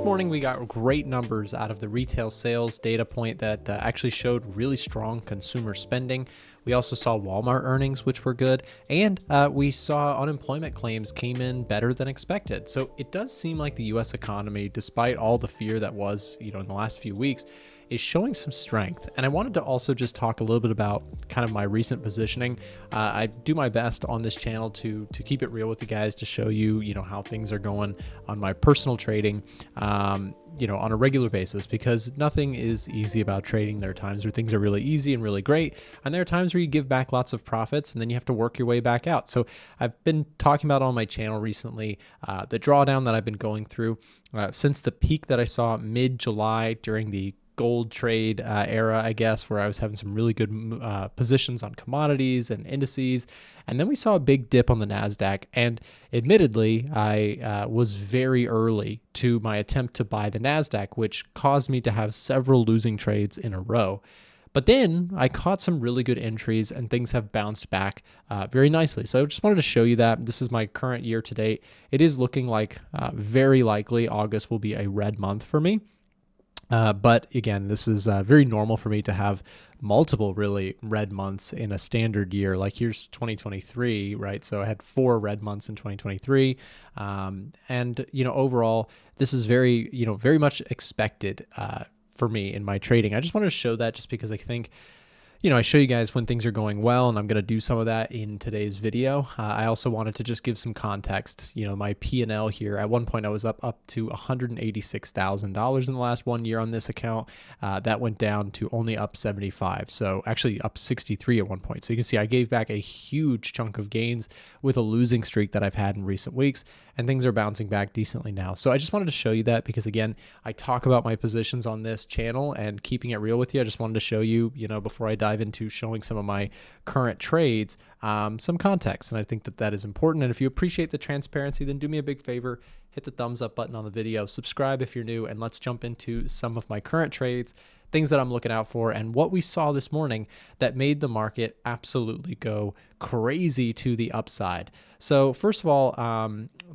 this morning we got great numbers out of the retail sales data point that actually showed really strong consumer spending. We also saw Walmart earnings, which were good, and we saw unemployment claims came in better than expected. So it does seem like the U.S. economy, despite all the fear that was, in the last few weeks, is showing some strength. And I wanted to also just talk a little bit about kind of my recent positioning. I do my best on this channel to keep it real with you guys, to show you, how things are going on my personal trading, on a regular basis, because nothing is easy about trading. There are times where things are really easy and really great, and there are times where you give back lots of profits and then you have to work your way back out. So I've been talking about on my channel recently the drawdown that I've been going through since the peak that I saw mid-July during the gold trade era, I guess, where I was having some really good positions on commodities and indices. And then we saw a big dip on the NASDAQ. And admittedly, I was very early to my attempt to buy the NASDAQ, which caused me to have several losing trades in a row. But then I caught some really good entries and things have bounced back very nicely. So I just wanted to show you that. This is my current year to date. It is looking like very likely August will be a red month for me. But again, this is very normal for me to have multiple really red months in a standard year. Like here's 2023, right? So I had 4 red months in 2023. And, overall, this is very, very much expected for me in my trading. I just wanted to show that just because I think, I show you guys when things are going well, and I'm going to do some of that in today's video. I also wanted to just give some context. My P&L here, at one point I was up to $186,000 in the last 1 year on this account. That went down to only up 75. So actually up 63 at one point. So you can see I gave back a huge chunk of gains with a losing streak that I've had in recent weeks, and things are bouncing back decently now. So I just wanted to show you that because, again, I talk about my positions on this channel and keeping it real with you. I just wanted to show you, before I dive into showing some of my current trades, some context. And I think that that is important. And if you appreciate the transparency, then do me a big favor, hit the thumbs up button on the video, subscribe if you're new, and let's jump into some of my current trades, things that I'm looking out for, and what we saw this morning that made the market absolutely go crazy to the upside. So first of all,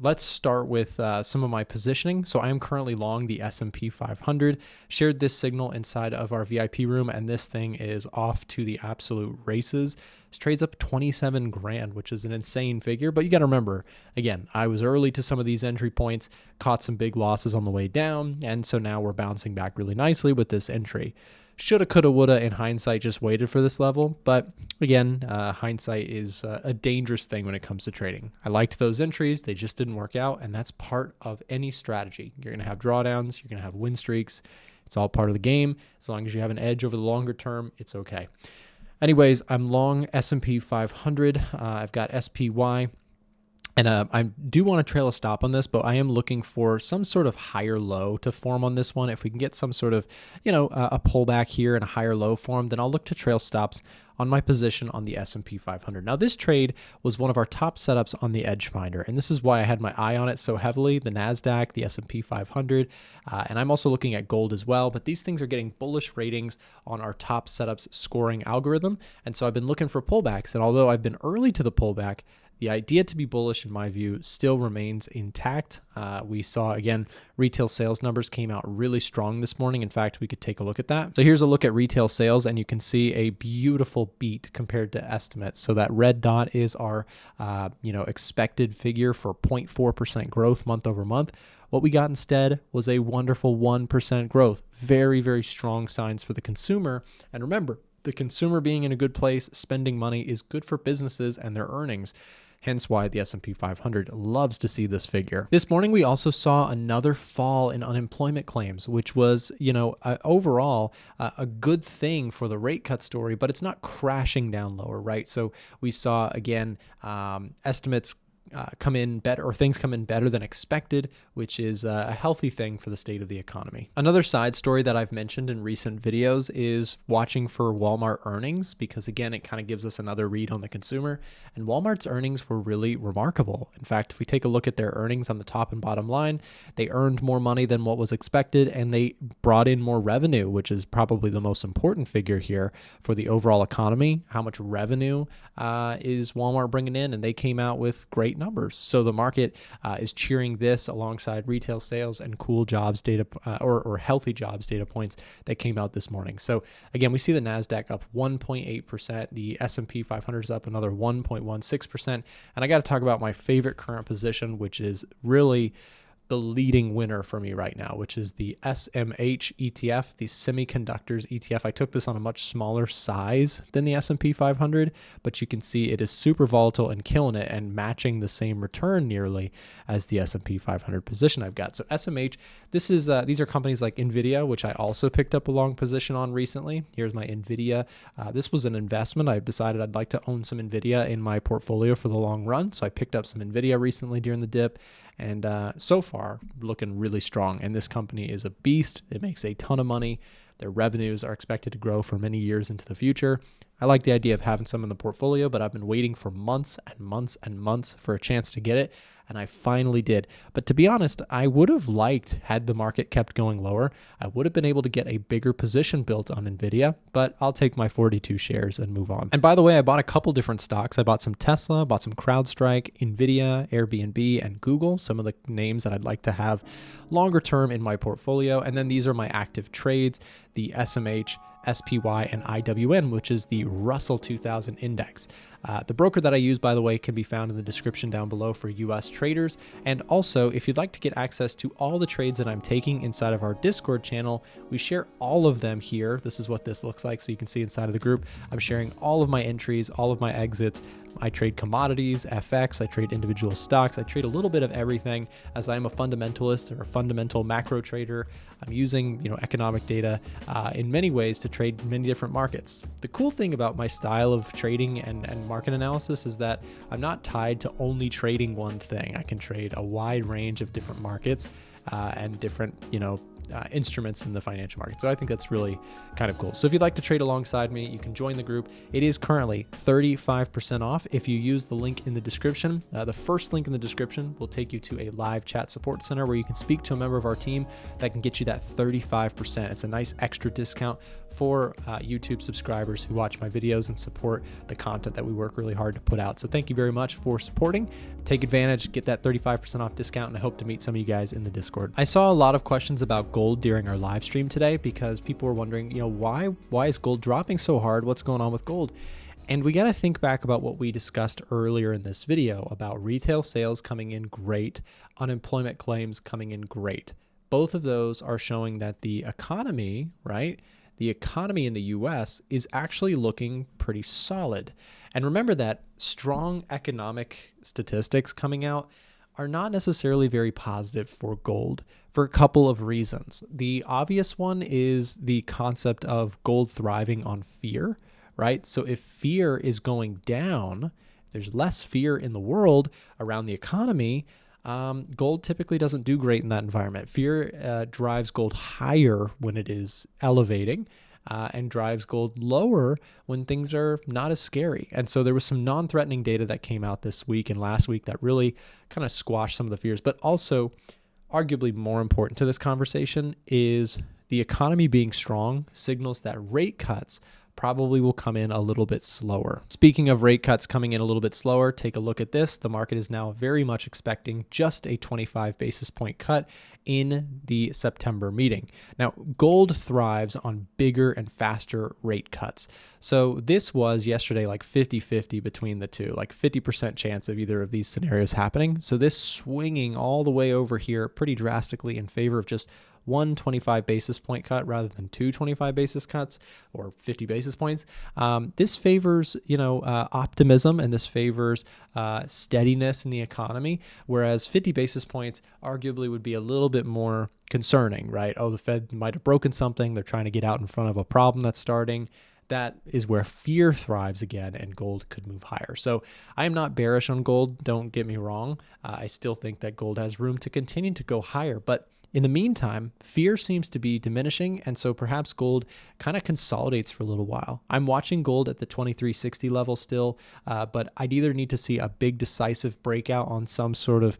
let's start with some of my positioning. So I am currently long the S&P 500, shared this signal inside of our VIP room, and this thing is off to the absolute races. This trades up 27 grand, which is an insane figure, but you got to remember, again, I was early to some of these entry points, caught some big losses on the way down, and so now we're bouncing back really nicely with this entry. Shoulda, coulda, woulda, in hindsight, just waited for this level. But again, hindsight is a dangerous thing when it comes to trading. I liked those entries. They just didn't work out. And that's part of any strategy. You're going to have drawdowns. You're going to have win streaks. It's all part of the game. As long as you have an edge over the longer term, it's okay. Anyways, I'm long S&P 500. I've got SPY. And I do want to trail a stop on this, but I am looking for some sort of higher low to form on this one. If we can get some sort of, a pullback here and a higher low form, then I'll look to trail stops on my position on the S&P 500. Now, this trade was one of our top setups on the Edge Finder, and this is why I had my eye on it so heavily, the NASDAQ, the S&P 500, and I'm also looking at gold as well, but these things are getting bullish ratings on our top setups scoring algorithm, and so I've been looking for pullbacks, and although I've been early to the pullback, the idea to be bullish, in my view, still remains intact. We saw, again, retail sales numbers came out really strong this morning. In fact, we could take a look at that. So here's a look at retail sales, and you can see a beautiful beat compared to estimates. So that red dot is our, expected figure for 0.4% growth month over month. What we got instead was a wonderful 1% growth. Very, very strong signs for the consumer. And remember, the consumer being in a good place, spending money is good for businesses and their earnings. Hence why the S&P 500 loves to see this figure. This morning, we also saw another fall in unemployment claims, which was, overall a good thing for the rate cut story, but it's not crashing down lower, right? So we saw, again, estimates come in better, or things come in better than expected, which is a healthy thing for the state of the economy. Another side story that I've mentioned in recent videos is watching for Walmart earnings, because again, it kind of gives us another read on the consumer, and Walmart's earnings were really remarkable. In fact, if we take a look at their earnings on the top and bottom line, they earned more money than what was expected, and they brought in more revenue, which is probably the most important figure here for the overall economy. How much revenue is Walmart bringing in? And they came out with great great numbers. So the market is cheering this alongside retail sales and cool jobs data or healthy jobs data points that came out this morning. So again, we see the NASDAQ up 1.8%. The S&P 500 is up another 1.16%. And I got to talk about my favorite current position, which is really the leading winner for me right now, which is the SMH ETF, the Semiconductors ETF. I took this on a much smaller size than the S&P 500, but you can see it is super volatile and killing it and matching the same return nearly as the S&P 500 position I've got. So SMH, these are companies like NVIDIA, which I also picked up a long position on recently. Here's my NVIDIA. This was an investment. I've decided I'd like to own some NVIDIA in my portfolio for the long run. So I picked up some NVIDIA recently during the dip. And so far, looking really strong. And this company is a beast. It makes a ton of money. Their revenues are expected to grow for many years into the future. I like the idea of having some in the portfolio, but I've been waiting for months and months and months for a chance to get it, and I finally did. But to be honest, I would have liked, had the market kept going lower, I would have been able to get a bigger position built on NVIDIA, but I'll take my 42 shares and move on. And by the way, I bought a couple different stocks. I bought some Tesla, bought some CrowdStrike, NVIDIA, Airbnb, and Google, some of the names that I'd like to have longer term in my portfolio. And then these are my active trades, the SMH, SPY, and IWN, which is the Russell 2000 index. The broker that I use, by the way, can be found in the description down below for US traders. And also, if you'd like to get access to all the trades that I'm taking inside of our Discord channel, we share all of them here. This is what this looks like, so you can see inside of the group. I'm sharing all of my entries, all of my exits. I trade commodities, FX, I trade individual stocks, I trade a little bit of everything, as I'm a fundamentalist or a fundamental macro trader. I'm using, economic data in many ways to trade many different markets. The cool thing about my style of trading and market analysis is that I'm not tied to only trading one thing. I can trade a wide range of different markets and different, instruments in the financial market. So I think that's really kind of cool. So if you'd like to trade alongside me, you can join the group. It is currently 35% off if you use the link in the description. The first link in the description will take you to a live chat support center where you can speak to a member of our team that can get you that 35%. It's a nice extra discount for YouTube subscribers who watch my videos and support the content that we work really hard to put out. So thank you very much for supporting. Take advantage, get that 35% off discount, and I hope to meet some of you guys in the Discord. I saw a lot of questions about gold during our live stream today because people were wondering, why is gold dropping so hard? What's going on with gold? And we got to think back about what we discussed earlier in this video about retail sales coming in great, unemployment claims coming in great. Both of those are showing that the economy, right? The economy in the US is actually looking pretty solid. And remember that strong economic statistics coming out are not necessarily very positive for gold for a couple of reasons. The obvious one is the concept of gold thriving on fear, right? So if fear is going down, there's less fear in the world around the economy, gold typically doesn't do great in that environment. Fear drives gold higher when it is elevating and drives gold lower when things are not as scary. And so there was some non-threatening data that came out this week and last week that really kind of squashed some of the fears. But also, arguably more important to this conversation is the economy being strong signals that rate cuts probably will come in a little bit slower. Speaking of rate cuts coming in a little bit slower, take a look at this. The market is now very much expecting just a 25 basis point cut in the September meeting. Now, gold thrives on bigger and faster rate cuts. So this was yesterday like 50-50 between the two, like 50% chance of either of these scenarios happening. So this swinging all the way over here pretty drastically in favor of just one 25 basis point cut rather than two 25 basis cuts or 50 basis points. This favors, optimism, and this favors steadiness in the economy, whereas 50 basis points arguably would be a little bit more concerning, right? Oh, the Fed might have broken something. They're trying to get out in front of a problem that's starting. That is where fear thrives again, and gold could move higher. So I am not bearish on gold. Don't get me wrong. I still think that gold has room to continue to go higher, but in the meantime, fear seems to be diminishing, and so perhaps gold kind of consolidates for a little while. I'm watching gold at the 2360 level still, but I'd either need to see a big decisive breakout on some sort of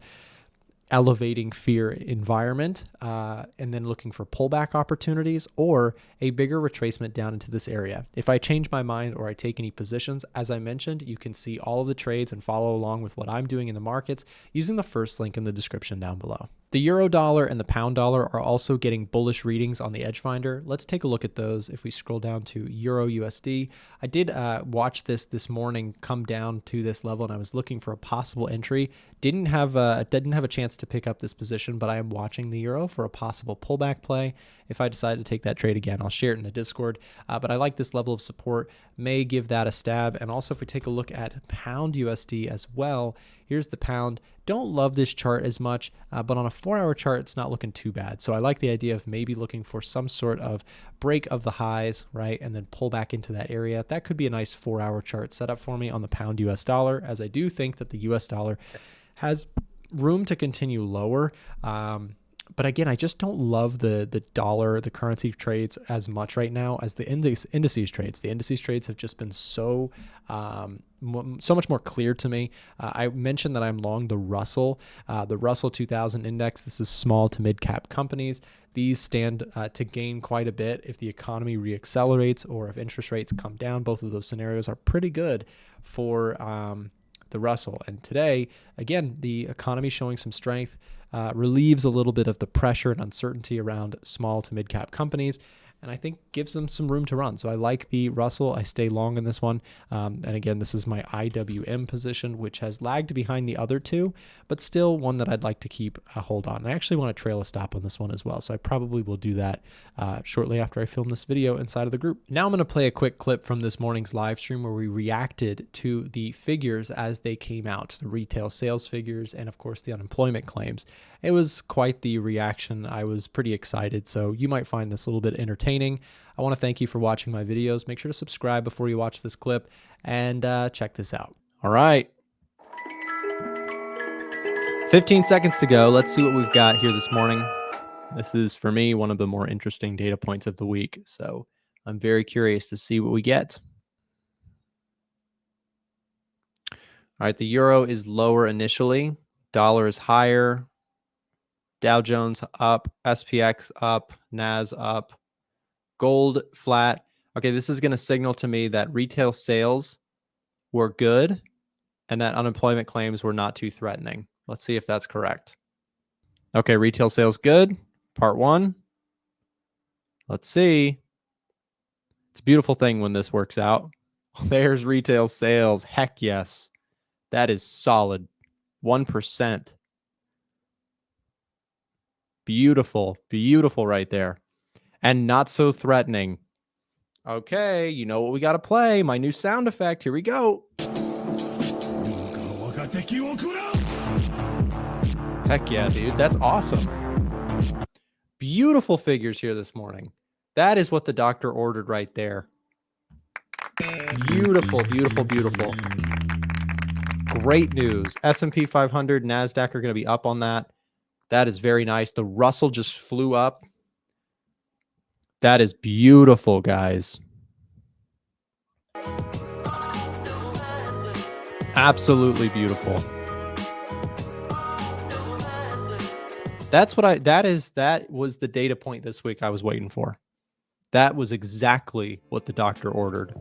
elevating fear environment and then looking for pullback opportunities, or a bigger retracement down into this area. If I change my mind or I take any positions, as I mentioned, you can see all of the trades and follow along with what I'm doing in the markets using the first link in the description down below. The euro dollar and the pound dollar are also getting bullish readings on the Edge Finder. Let's take a look at those. If we scroll down to euro USD, I did watch this morning come down to this level, and I was looking for a possible entry. Didn't have a chance to pick up this position, but I am watching the euro for a possible pullback play. If I decide to take that trade again, I'll share it in the Discord. But I like this level of support, may give that a stab. And also if we take a look at pound USD as well, here's the pound. Don't love this chart as much, but on a 4-hour chart, it's not looking too bad. So I like the idea of maybe looking for some sort of break of the highs, right? And then pull back into that area. That could be a nice 4-hour chart setup for me on the pound US dollar, as I do think that the US dollar has room to continue lower. But again, I just don't love the dollar, the currency trades as much right now as the indices trades. The indices trades have just been so much more clear to me. I mentioned that I'm long the Russell 2000 index. This is small to mid cap companies. These stand to gain quite a bit if the economy reaccelerates or if interest rates come down. Both of those scenarios are pretty good for the Russell. And today, again, the economy showing some strength relieves a little bit of the pressure and uncertainty around small to mid cap companies, and I think gives them some room to run. So I like the Russell. I stay long in this one. And again, this is my IWM position, which has lagged behind the other two, but still one that I'd like to keep a hold on. I actually want to trail a stop on this one as well. So I probably will do that shortly after I film this video inside of the group. Now I'm going to play a quick clip from this morning's live stream where we reacted to the figures as they came out, the retail sales figures, and of course the unemployment claims. It was quite the reaction. I was pretty excited, so you might find this a little bit entertaining. I want to thank you for watching my videos. Make sure to subscribe before you watch this clip, and check this out. All right. 15 seconds to go. Let's see what we've got here this morning. This is, for me, one of the more interesting data points of the week, so I'm very curious to see what we get. All right, the euro is lower initially. Dollar is higher. Dow Jones up, SPX up, NAS up, gold flat. Okay, this is going to signal to me that retail sales were good and that unemployment claims were not too threatening. Let's see if that's correct. Okay, retail sales good, part one. Let's see. It's a beautiful thing when this works out. There's retail sales. Heck yes. That is solid. 1%. Beautiful, beautiful right there. And not so threatening. Okay, you know what we got to play. My new sound effect. Here we go. Heck yeah, dude. That's awesome. Beautiful figures here this morning. That is what the doctor ordered right there. Beautiful, beautiful, beautiful. Great news. S&P 500, NASDAQ are going to be up on that. That is very nice. The Russell just flew up. That is beautiful, guys. Absolutely beautiful. That was the data point this week I was waiting for. That was exactly what the doctor ordered.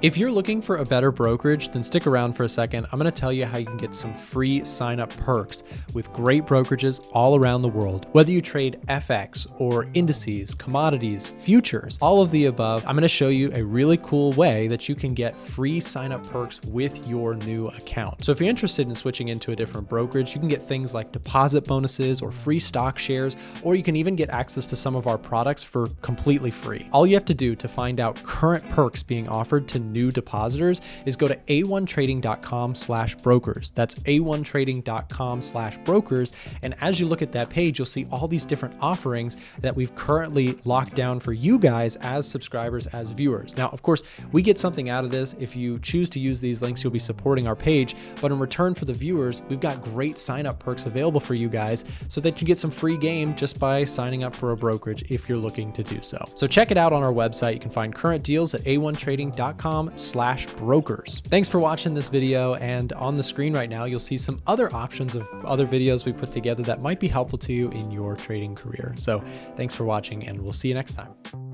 If you're looking for a better brokerage, then stick around for a second. I'm going to tell you how you can get some free sign-up perks with great brokerages all around the world. Whether you trade FX or indices, commodities, futures, all of the above, I'm going to show you a really cool way that you can get free sign-up perks with your new account. So if you're interested in switching into a different brokerage, you can get things like deposit bonuses or free stock shares, or you can even get access to some of our products for completely free. All you have to do to find out current perks being offered to new depositors is go to a1trading.com/brokers. That's a1trading.com/brokers. And as you look at that page, you'll see all these different offerings that we've currently locked down for you guys as subscribers, as viewers. Now, of course, we get something out of this. If you choose to use these links, you'll be supporting our page. But in return for the viewers, we've got great sign-up perks available for you guys so that you get some free game just by signing up for a brokerage if you're looking to do so. So check it out on our website. You can find current deals at a1trading.com/brokers. forex.com/brokers. Thanks for watching this video, and on the screen right now, you'll see some other options of other videos we put together that might be helpful to you in your trading career. So thanks for watching, and we'll see you next time.